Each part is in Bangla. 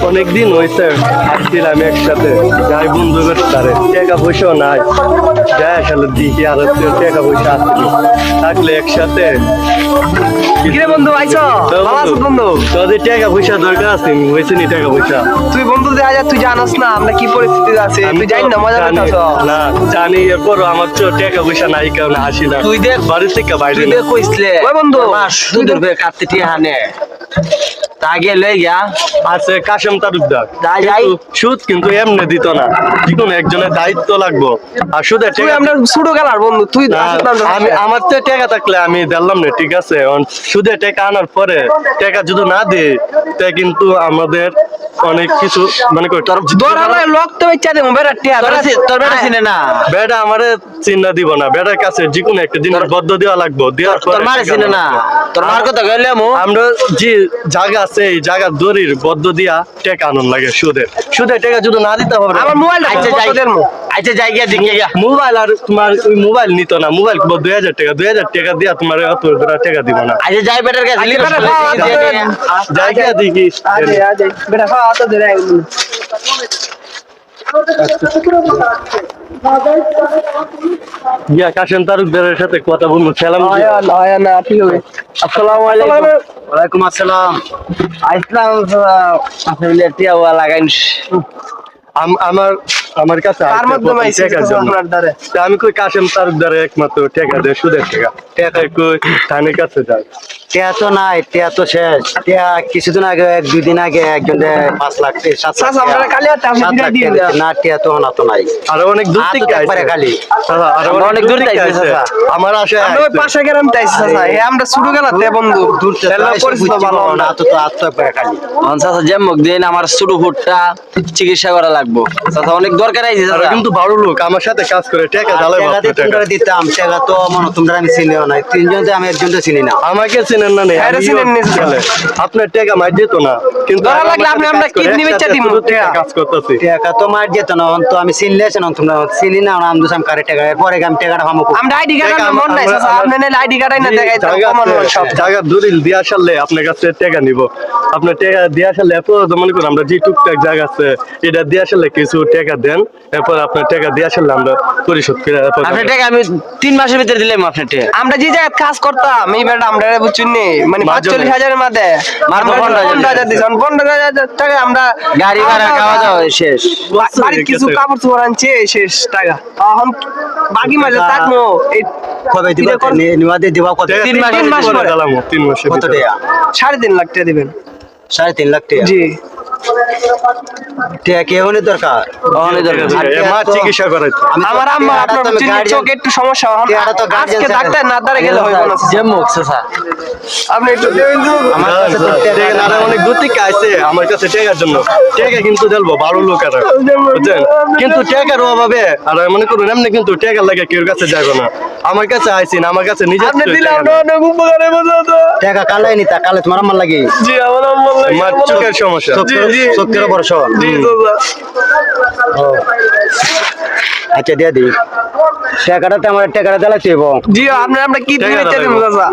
অনেকদিন হয়েছে আসছিলাম একসাথে যাই বন্ধু তারে টাকা পয়সাও নাই যাই আসলে দিকে আর টাকা পয়সা আসছিল থাকলে একসাথে কিরে বন্ধু আইছো ভালো আছো বন্ধু? তোদের টাকা পয়সা দরকার আছে হয়েছে নি টাকা পয়সা তুই বন্ধু দেখা যায় তুই জানাস না আমরা কি পরিস্থিতি আছে তুই জানি না মজা জানি করতেছ না জানি এরপর আমার তো টাকা পয়সা নাই কারণে আসি না তুই দেখ বাড়ি থেকে বাইরে তুই না। দেখ কইছলে ওই বন্ধু তুই ধরবে কাটতে টি হানে তা গেলে গিয়া আছে কাশেম তালুকদার যাই যাই। কিন্তু সুদ কিন্তু এমনি দিত না যেকোনো একজনের দায়িত্ব লাগবো আর সুদের তুই টাকা আমরা ছোট গেলার বন্ধু তুই না, আমি আমার তো টাকা থাকলে আমি দিলাম না ঠিক আছে সুদে টাকা আনার পরে টাকা যদি না দিই তা কিন্তু আমাদের অনেক কিছু মানে কই তোর দরালে লোক তো ইচ্ছা দে মোবাইল টিয়া তোর বেটা চিনে না বেটা আমারে চিন্তা দিব না বেটার কাছে যে কোনো একটা জিনিস বদ্ধ দেওয়া লাগবো দেওয়ার পরে তোর মারে টাকা চিনে না লাগবো। তোর মার কথা কইলে মু আমরা যে জায়গা আছে এই জায়গা দড়ির বদ্ধ দিয়া টাকা আনন লাগে সুদের টাকা যদি না দিতে হবে আমার মোবাইল আচ্ছা যাই আচ্ছা যাই গিয়া দিকে গিয়া মোবাইল আর তোমার ওই মোবাইল নিত না মোবাইল 2000 টাকা দিয়া তোমার অত টাকা দিব না আচ্ছা যাই বেটার কাছে আজকে বেটার কাছে জায়গা দেখি আজে বেটা খাওয়া তো দে গিয়া কাশেম তালুকদারের সাথে কথা বলবো খেলাম আয়া না ঠিক হবে আসসালামু আলাইকুম ওয়ালাইকুম আসসালাম আইসলাম আসলে টিয়া লাগাইন আমার আমার কাছে তার আছে মাধ্যমে আইছে টাকার জন্য। আপনার দ্বারে তা আমি কই কাশেম তালুকদারে একমাত্র টাকা দেয় সুদের টাকা কই থানের কাছে যায় টিয়া তো নাই টিয়া তো শেষ টিয়া কিছুদিন আগে দুই দিন আগে একজন 5 লাখ 7 লাখ চাচা, আমরা খালি একটা আপনি 7 লাখ দিয়ে দেন। না টিয়া তো না তো নাই আরো অনেক দূর হাতও থেকে তো একবারে আইছে। খালি। চাচা, আরো আমরা অনেক দূর থেকে আইছে, আইছে। চাচা। আমার আশায় আমরা ওই আইছে। পাশে গ্রাম তাইছি চাচা হে আমরা ছোট গেলাতে বন্ধু দূর তেলা পরিচিত ভালো না তো তো আত্ম একবারে খালি চাচা যেমক দিন আমার ছোট ফুটটা চিকিৎসা করা লাগবো চাচা অনেক দরকার আইছে আরো চাচা কিন্তু ভালো লোক আমার সাথে কাজ করে টাকা ঢালাই টাকা দিয়ে তোমরা দিতাম টাকা তো মনে তোমরা আমি চিনিও নাই তিনজন তো আমি একজন তো চিনি না আমাকে চিনেন না নেই হ্যাঁ, রে, চিনেন নি, চাচা। আপনার টাকা মার যেত না কিন্তু ধরা আমার লাগলে সাথে আপনি আমরা কাজ করে, কিডনি বেচে একসাথে দিমু, শুরু থেকে টাকা। কাজ করতেছি টাকা তো মার যেত না তো আমি চিনলে না তোমরা চিনি না আমি দুসাম কারে টাকা পরে আমি টাকাটা পাবো আমরা আইডি কার্ড টাকা মন নাই আমরা- চাচা আপনি নাইলে আইডি কার্ড না দেখাই তো জায়গা কমন আছে, সব জায়গা দলিল দিয়ে আসলে আপনার কাছে টাকা নিব আপনার টাকা দিয়ে আসলে এরপর মনে করুন আমরা যে টুকটাক জায়গা আছে এটা দিয়ে আসলে কিছু টাকা দেন এরপর আপনার টাকা দিয়ে আসলে আমরা পরিশোধ করে এরপর আপনার টাকা আমি 3 মাসের ভিতরে দিলাম আপনার টাকা আমরা যে জায়গায় কাজ করতাম এই বেটা আমরা বুঝছেন নি মানে মাঝে 45,000 এর মধ্যে মাত্র 15,000 দিছেন 15,000 টাকা আমরা গাড়ি ভাড়া খাওয়া দাওয়া শেষ বাড়ির কিছু কাপড় চোপড় আনছে শেষ টাকা এখন বাকি মাসে থাকবো এই কবে দিবা দিলে কর- নিবা দিয়ে দিবা কত 3 মাস 3 মাস পরে পরে। দিলাম 3 মাসের কত ভিতরে। টাকা 3.5 লাখ টাকা দিবেন 3.5 লাখ টাকা জি টাকা কে হনে দরকার হনে দরকার এ মা চিকিৎসা করাইতো আমার আম্মা আপনার বুঝছেন নি, চোখে একটু সমস্যা এখন টাকাটা তো guardian আজকে sir- ডাক্তার না দ্বারা গেলে হইব না যেমন চাচা আপনি একটু দেবেন তো আমার কাছে তো টাকা টাকা না, অনেক দূর থেকে আইছে আমার কাছে টাকার জন্য টাকা কিন্তু দেবো ভালো লোক আর বুঝছেন কিন্তু টাকার অভাবে আর মনে করুন এমনি কিন্তু টাকা লাগে কেউ কাছে যাবে না আমার কাছে আইসিন আমার কাছে নিজে আপনি দিলে আমরা অনেক উপকার হবে তো টাকা কালাই নি তা কালে তোমার আমার লাগে জি আমার আম্মা লাগে আমার চোখের সমস্যা চোখের অপারেশন জি চাচা আচ্ছা দিয়ে দি টাকাটা তো আমার টাকাটা দিলে তুইব জি আপনি আমরা কি টাকা দিবেন দাও। চাচা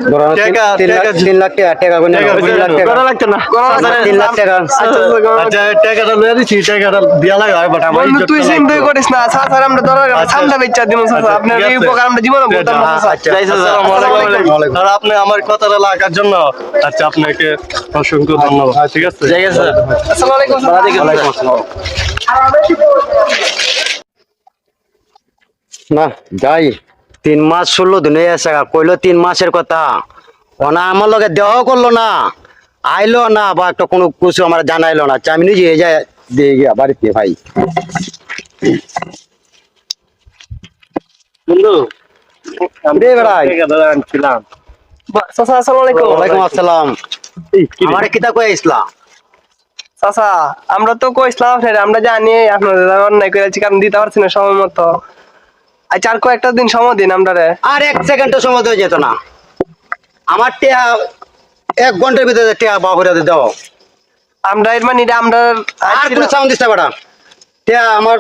ধরো টাকা- 3 লাখ টাকা টাকা গুনে টাকা 3 লাখ টাকা করা লাগতো না 3 লাখ টাকা আচ্ছা টাকাটা লয়ে দিছি টাকাটা দিয়া লাগে বাট আমার বন্ধু ইজ্জতটা তুই চিন্তাই লাগতো। করিস না চাচা আমরা দরকার আচ্ছা। সামনে বেচা দিমু চাচা আচ্ছা, আপনার ঠিক এই আছে। উপকার আমরা জীবনে বলতাম না চাচা আচ্ছা, আসসালামু আলাইকুম। আর আপনি আমার কথাটা লাগার জন্য আচ্ছা আপনাকে অসংখ্য ধন্যবাদ ঠিক আছে ঠিক আছে আসসালামু আলাইকুম ওয়ালাইকুম আসসালাম না যাই 3 মাস 16 দিন হয়ে আছে কইলো 3 মাসের কথা ওনা আমার লগে দেহ করলো না আইলো না বা একটা কোনো কিছু আমার জানাইলো না আমি নিজে যাই দিয়ে গিয়া বাড়িতে ভাই বন্ধু দে বেড়াই। টাকাটা আনছিলাম চাচা আসসালামু আলাইকুম ওয়ালাইকুম আসসালাম এই, কি রে? আমার কিতা কই ইসলাম চাচা আমরা তো কইছিলাম আপনার আমরা জানি আপনাদের অন্যায় করেছি কারণ দিতে পারছি না সময় মতো আচ্ছা আর কয়েকটা দিন সময় দিন আমরা রে আর 1 সেকেন্ডও সময় হয়ে যেত না আমার টিয়া 1 ঘন্টার ভিতরে টিয়া বাহুরে দাও আমরা এর মানে এটা আমরা আর কোনো সাউন্ড দিতে পারা টিয়া আমার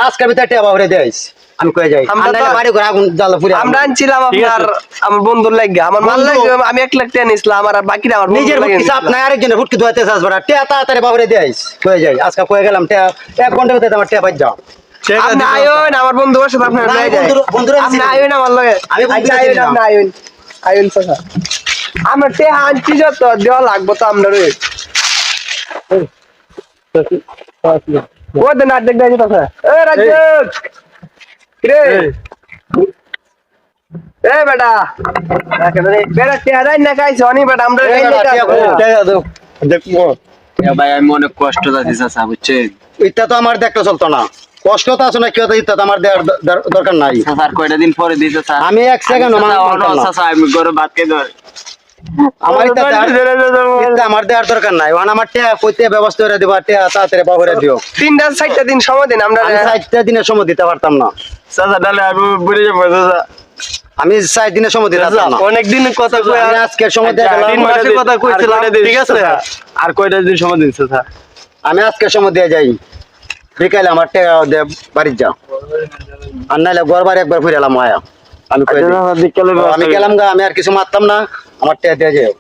আজকের ভিতরে টিয়া বাহুরে দেইস আমি কয়ে যাই আমরা আর নাইলে তো- বাড়ি ঘরে আগুন জ্বালা পুড়ে আমরা আনছিলাম ঠিক আছে। আপনার আমার বন্ধুর লাগে আমার মাল লাগে আমি 1 লাখ টাকা নিছিলাম আমার আর বাকিটা আমার নিজের বন্ধুর লাগে ফুটকি চাপ নিছিলাম। নাই আরেকজনের ফুটকি ধোয়াতে চাস বড়া টিয়া তাড়াতাড়ি বাবরে দেয়াইস কয়ে যাই আজকে কয়ে গেলাম টিয়া 1 ঘন্টা ভিতরে আমার টিয়া বাজ যাও টাকা আপনি দিতে আইন আমার বন্ধু বসে আপনার না, লয়ে আমি যায় বন্ধুরা আপনি চিনি না। আইন আমার লগে আমি বন্ধুরা আচ্ছা আইন চিনি না। আপনি আইন চাচা আমরা তে আনছি যত দেওয়া লাগবো তো আমরা রে ও দেন আর দেখ দেখ চাচা এ রাজক রে এই, এ বেটা বেটা তে আইন না কাইছ অনি বেটা আমরা এই বেটা, টিয়া কো? টাকা দাও দেখবো ভাই আমি অনেক কষ্ট যাচ্ছি চাচা বুঝছেন ইত্যা তো আমার দেখতে চলতো না কষ্ট তো আছে না কেউ তো ইত্যা তো আমার দেওয়ার দরকার নাই চাচার কয়টা দিন পরে দিতে স্যার আমি 1 সেকেন্ড চাচা আমি গরু ভাত খেয়ে ধর আমার ইত্যা আমার দেওয়ার দরকার নাই ওখানে আমার টিয়া কইতে ব্যবস্থা করে দিবা টিয়া তাড়াতাড়ি বাবরে দিও 3টা 4টা দিন সময় দিন আমরা আমি 60 দিনের সময় দিতে পারতাম না চাচা ডালে আমি বুড়ে যাবো চাচা আমি 60 দিনের সময় দিতে পারতাম না অনেকদিন কথা কই আমি আজকের সময় দিয়ে গেলাম 3 মাসের কথা কইছিলাম ঠিক আছে আর কয়টা দিন সময় দিন চাচা আমি আজকের সময় দিয়ে যাই বিকালে আমার টাকা দিয়ে বাড়ি যাও আর নাইলে ঘর বাড়ি একবার ফিরে এলাম আয়া আমি কই দিই। আমি গেলাম গা আমি আর কিছু মারতাম না আমার টাকা দিয়ে যাও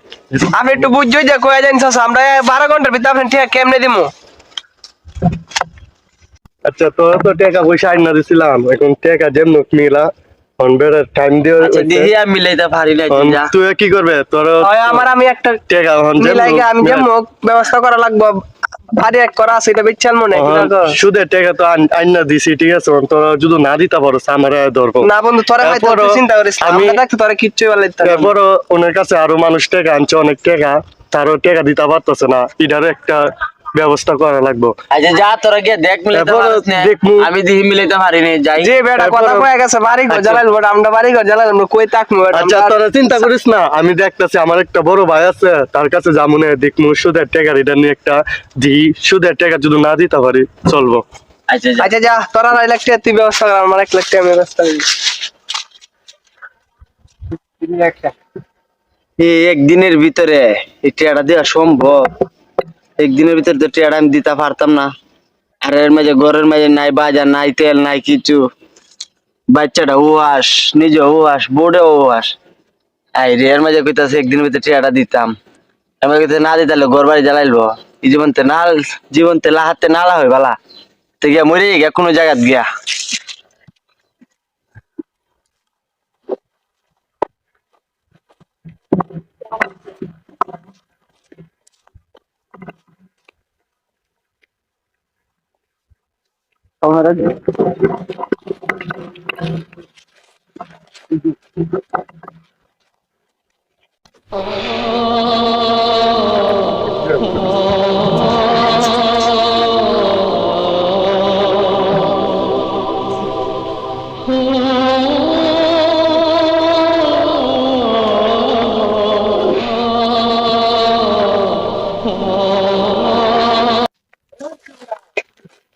আপনি একটু বুঝছো যে কয়ে যান চাচা আমরা 12 ঘন্টার ভিতরে আপনি ঠিক কেমনে দিমু আচ্ছা তোরা তো টাকা পয়সা আইনা দিছিলাম এখন টাকা যেমন মিলা অনবের টাইম দিয়ে আচ্ছা দেখি আমি মিলাইতে পারি না যা তুই কি করবে তোর হয় আমার আমি একটা টাকা হন মিলাইগে আমি যে মুখ ব্যবস্থা করা লাগবো বাড়ি এক করা আছে এটা বেচাল মনে হয় কিনা গো? সুদের টাকা তো আইনা দিছি ঠিক আছে তোরা যদি না দিতে পারো আমার ধরবো না বন্ধু তোরা হয়তো এরপরও তুই চিন্তা করিস না আমি- আমরা দেখতে তোরা কিচ্ছু বলে এরপর ওনার কাছে আরো মানুষ টাকা আনছে অনেক টাকা তারও টাকা দিতে পারতেছে না এটারও একটা ব্যবস্থা করা লাগবে আচ্ছা যা তোরা গিয়ে দেখ মিলাইতে এরপর পারিস না দেখমু। আমি দেখি মিলাইতে পারি না যাই যে বেটা কথা এরপরও- কয়ে গেছে বাড়ি ঘর আচ্ছা। জ্বালাইল বড় আমরা বাড়ি ঘর জ্বালাইল আমরা কই তাকমু বেটা আচ্ছা আমরা- তোরা চিন্তা করিস না আমি দেখতেছি আমার একটা বড় ভাই আছে তার কাছে যামুনে দেখমু সুদের টাকা এটা নিয়ে একটা দি সুদের টাকা যদি না দিতে পারি চলবো আচ্ছা যা আচ্ছা যা তোরা 1 লাখ টাকা তুই ব্যবস্থা কর আমার 1 লাখ টাকা আমি ব্যবস্থা করি এই একদিনের ভিতরে এই টিয়াটা দেওয়া সম্ভব একদিনের ভিতরে তো টিয়াটা আমি দিতে পারতাম না আর এর মাঝে ঘরের মাঝে নাই বাজার নাই তেল নাই কিছু বাচ্চাটা ওয়াস নিজে ওয়াস বোর্ডে ওয়াস এই রে এর মাঝে কইতাছে একদিনের ভিতরে টিয়াটা দিতাম আমি কইতে না দিতালে ঘর বাড়ি জ্বালাইলবো এই জীবনতে লাহাতে নালা হয় বালা তো গিয়া মরে গিয়া কোনো জায়গাত গিয়া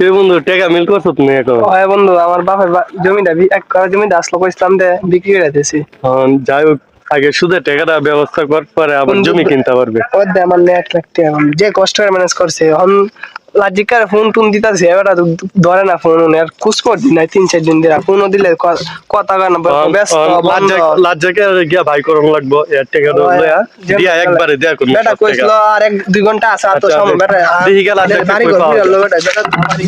কে বন্ধু টাকা মিল করছো তুমি এখন হয় বন্ধু আমার বাপের জমিটা এক করা জমিটা আসলো কইছিলাম দে বিক্রি করে দিয়েছি যাই হোক আগে সুদের টাকাটা ব্যবস্থা কর পরে আবার জমি কিনতে পারবে ওর দে আমার 1 লাখ টাকা বন্ধু। যে কষ্ট করে ম্যানেজ করছে এখন লাজিকার ফোন টুন দিতাছে এবারে তো ধরে না ফোন আর কুছ কর দিন নাই 3-4 দিন ধরে ফোনও দিলে কথা কয় না ব্যস্ত বন্ধ। লাজ্জাকে গিয়া ভাই করন লাগবো এর টাকা দিয়া একবারে দেয়া করুন বেটা কইছিল আর 1-2 ঘন্টা আছে আর তো আচ্ছা, সময় বেটা দেখি গেল আর দেখতে বাড়ি কই ঘর পাওয়া ফিরলো বেটা বেটা বাড়ি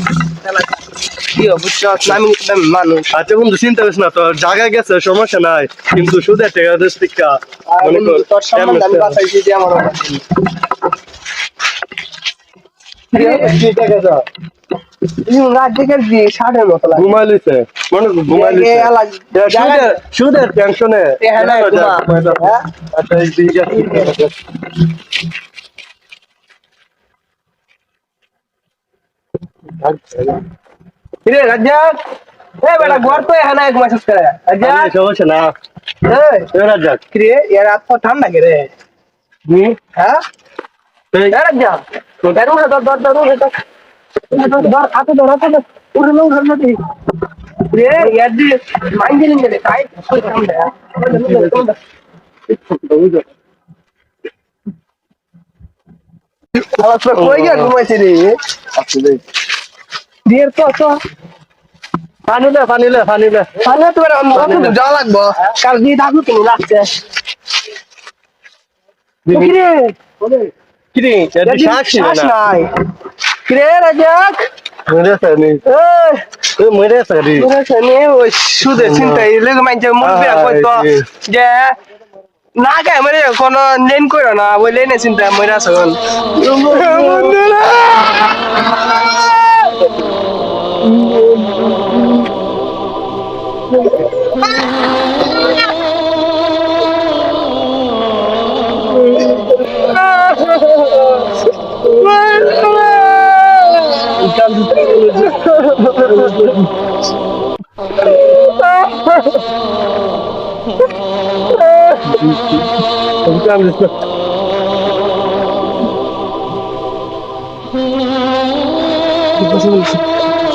কি বুঝছো আমি মানুষ আচ্ছা বন্ধু চিন্তা করিস না তোর জায়গায় গেছে সমস্যা নাই কিন্তু সুদের টাকা দিস টিকা আর মনে কর তোর সম্বন্ধে আমি বাঁচাইছি যে আমার রাত দিকে দিয়ে 60-এর মতো লাগে ঘুমাই লিছে মনে কর ঘুমাই লিছে জায়গায় সুদের টেনশনে হ্যাঁ, না, ঘুমা। হ্যাঁ? আচ্ছা এই ঠিক আছে কিরে রাজ্জাক এ বেটা ঘর তো এখানে ঘুমাইছিস করে রাজ্জাক সমস্যা না এই রাজ্জাক কিরে এর রাত তো ঠান্ডা কে রে হ্যাঁ এ রাজ্জাক বেরু না দর দর দর দর হাতে ধর উড়ে লো ঘর নদী রে ইয়ার দি মাইন্ড দিলেন গেলে তাই কই ঠান্ডা আলাদা কই গিয়া ঘুমাইছিস রে আসলে ডিয়ার তো পানি লে পানি লে পানি লে তাহলে তোমার যাওয়া লাগবো কাল দিয়ে থাকবো তুমি লাগছে কিরে কিরে এটা শাক ছিল শ্বাস না নাই কিরে রাজাক মরে সানি এই মরে সারি শুনে ওই সুদে চিন্তা এলে মাইছে মুরবি কইতো যে না গায় মরে কোন লেন কইরো না ওই লেনে চিন্তা মরে আছে বন্ধুরা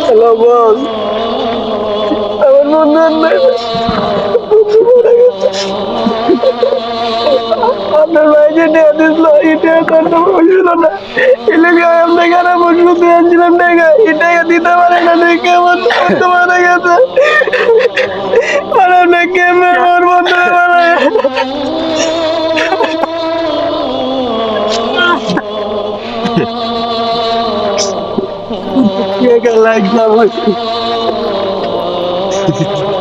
হ্যালো বস আমার বন্ধু আপনার ভাই যে ডেয়া দিছিল এটা করতে বলছিল না এলাকা আমরা এখানে বসবো দিয়েছিলাম টাকা এটা দিতে পারে না দেখে আমার বন্ধু মারা গেছে আর আপনার কেমন আমার বন্ধু মারা গেছে লাগলাম